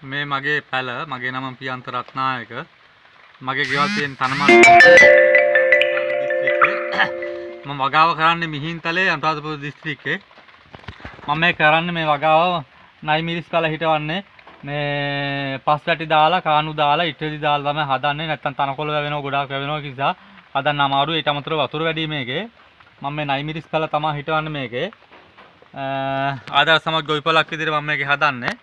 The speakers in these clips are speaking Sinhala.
මේ මගේ පැල මගේ නම පියන්ත රත්නායක මගේ ගෙවල් තියෙන තනමල්ල දිස්ත්‍රික්කේ මම වගාව කරන්නේ මිහින්තලේ අනුරාධපුර දිස්ත්‍රික්කේ මම මේ කරන්නේ මේ වගාව නයි මිරිස් පැල හිටවන්නේ මේ පස් වැටි දාලා කානු දාලා ඉටලි දාලා තමයි හදන්නේ නැත්නම් තනකොළ වැවෙනවා ගොඩාක් වැවෙනවා නිසා හදන්න අමාරුයි ඊට අමතරව වතුර වැඩි මේකේ මම මේ නයි මිරිස් පැල තමයි හිටවන්නේ මේකේ ආදාර සමග ගොවිපලක් විදිහට මම මේකේ හදන්නේ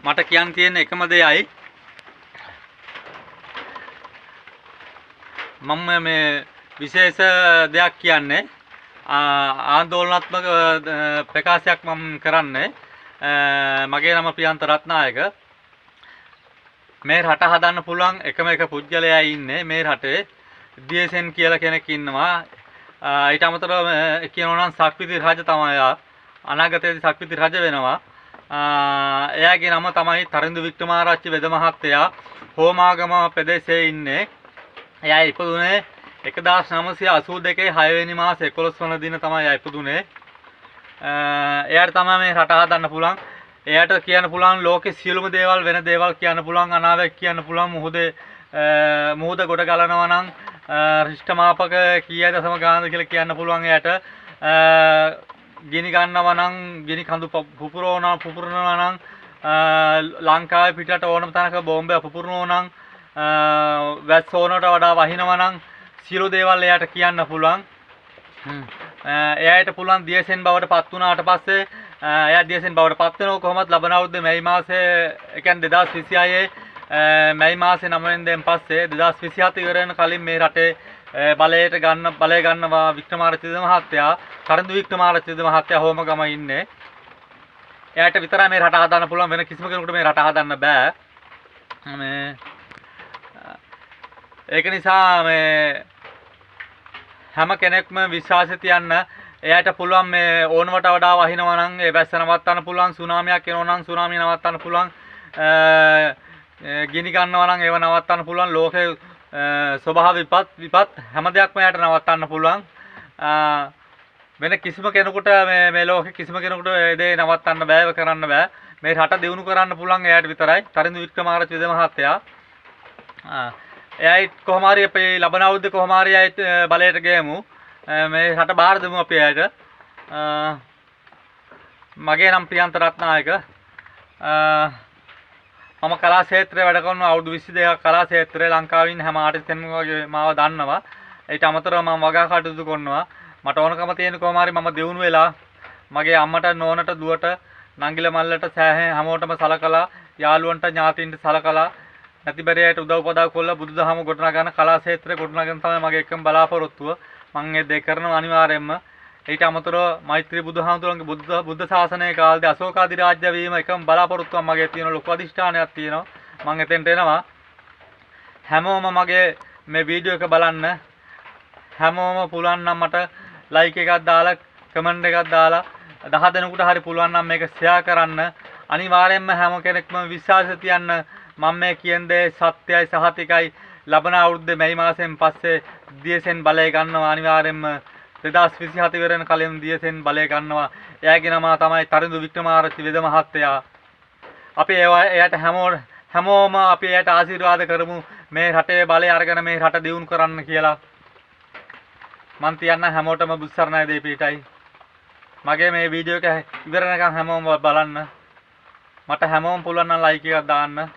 මට කියන්න තියෙන එකම දෙයයි මම මේ විශේෂ දෙයක් කියන්නේ ආందోලනාත්මක ප්‍රකාශයක් මම කරන්නේ මගේ නම ප්‍රියන්ත රත්නායක මේ රට හදන්න පුළුවන් එකම එක පුජ්‍යලයා ඉන්නේ මේ රටේ DSN කියලා කෙනෙක් ඉන්නවා ඊට අමතරව කියනවා නම් සක්විති රජ තමයි අනාගතයේදී සක්විති රජ වෙනවා එයාගේ නම තමයි තරිඳු වික්‍රමාරච්චි වෙද මහත්තයා හෝමාගම ප්‍රදේශයේ ඉන්නේ එයා ඉපදුනේ 1982 6 වෙනි මාසේ 11 වන දින තමයි එයා ඉපදුනේ එයාට තමයි මේ රට හදන්න පුළුවන් එයාට කියන්න පුළුවන් ලෝකේ සියලුම දේවල් වෙන දේවල් කියන්න පුළුවන් අනාවැක් කියන්න පුළුවන් මුහුද ගොඩ ගලනවා නම් රිෂ්ඨ මාපක කීයද සම ගානද කියලා කියන්න පුළුවන් එයාට ගිනි ගන්නවා නම් ගිනි කඳු පුපුරනවා නම් ලංකාවේ පිටට ඕනම තැනක බෝම්බය පුපුරනවා නම් වැස් ඕනට වඩා වහිනවා නම් සියලු දේවල් එයාට කියන්න පුළුවන් එයාට පුළුවන් DSN බවට පත් වුණාට පස්සේ එයා DSN බවට පත් වෙනව කොහොමද ලබන අවුරුද්දේ මැයි මාසේ ඒ කියන්නේ 2026 මැයි මාසේ 9 වෙනිදාන් පස්සේ 2027 ඉවර වෙන කලින් මේ රටේ බලය ගන්නවා වික්‍රමාරච්චි මහත්තයා තරිඳු වික්‍රමාරච්චි මහත්තයා හෝමගම ඉන්නේ එයාට විතරයි මේ රට හදන්න පුළුවන් වෙන කිසිම කෙනෙකුට මේ රට හදන්න බෑ මේ ඒක නිසා මේ හැම කෙනෙක්ම විශ්වාසය තියන්න එයාට පුළුවන් මේ ඕනවට වඩා වහිනවා නම් ඒ වැස්ස නවත්තන්න පුළුවන් සුනාමියක් එනවා නම් සුනාමිය නවත්තන්න පුළුවන් ගිනි ගන්නවා නම් ඒව නවත්තන්න පුළුවන් ලෝකේ ස්වභාව විපත් හැම දෙයක්ම එයාට නවත්තන්න පුළුවන් වෙන කිසිම කෙනෙකුට මේ ලෝකේ කිසිම කෙනෙකුට ඒ දේ නවත්තන්න බෑ කරන්න බෑ මේ රට දියුණු කරන්න පුළුවන් එයාට විතරයි තරිඳු වික්‍රමාරච්චි මහත්තයා එයායි කොහොම හරි අපේ ලබන අවුරුද්දේ කොහොම හරි එයායි බලයට ගේමු මේ රට බාර දෙමු අපි එයාට මගේ නම් ප්‍රියන්ත රත්නායක මම කලා ක්ෂේත්‍රයේ වැඩ කරන අවුරුදු 22ක් කලා ක්ෂේත්‍රයේ ලංකාවේ ඉන්න හැම ආටිස්ට් කෙනෙක්ම වගේ මාව දන්නවා ඊට අමතරව මම වගා කටයුතු කරනවා මට ඕනකම තියෙන කොහොම හරි මම දියුණු වෙලා මගේ අම්මට නෝනට දුවට නංගිල මල්ලට සෑහෙන හැමෝටම සලකලා යාළුවන්ට ඥාතීන්ට සලකලා නැතිබරයට උදව් උපදව් කරලා බුදුදහම ගොඩනගා ගන්න කලා ක්ෂේත්‍රය ගොඩනගන තමයි මගේ එකම බලාපොරොත්තුව මම ඒ දේ කරනවා අනිවාර්යයෙන්ම ඊට අමතරව මෛත්‍රී බුදුහාමුදුරන්ගේ බුද්ධ ශාසනයේ කාලේ අශෝක අධිරාජ්‍ය වීම එකම බලාපොරොත්තුවක් මගේ තියෙන ලොකු අධිෂ්ඨානයක් තියෙනවා මම එතෙන්ට එනවා හැමෝම මගේ මේ වීඩියෝ එක බලන්න හැමෝම පුළුවන් නම් මට ලයික් එකක් දාලා කමෙන්ට් එකක් දාලා 10 දෙනෙකුට හරි පුළුවන් නම් මේක ෂෙයා කරන්න අනිවාර්යයෙන්ම හැම කෙනෙක්ම විශ්වාසය තියන්න මම මේ කියන දේ සත්‍යයි සහතිකයි ලබන අවුරුද්දේ මැයි මාසයෙන් පස්සේ DSN බලය ගන්නවා අනිවාර්යයෙන්ම 2027 වෙන කලින් DSN බලය ගන්නවා එයාගේ නම තමයි තරිඳු වික්‍රමාරච්චි වෙද මහත්තයා අපි එයාට හැමෝම අපි එයාට ආශිර්වාද කරමු මේ රටේ බලය අරගෙන මේ රට දියුණු කරන්න කියලා මන් තියන්න හැමෝටම බුස්සරණයි දෙපීටයි මගේ මේ වීඩියෝ එක ඉවර වෙනකන් හැමෝම බලන්න මට හැමෝම පුළුවන් නම් ලයික් එකක් දාන්න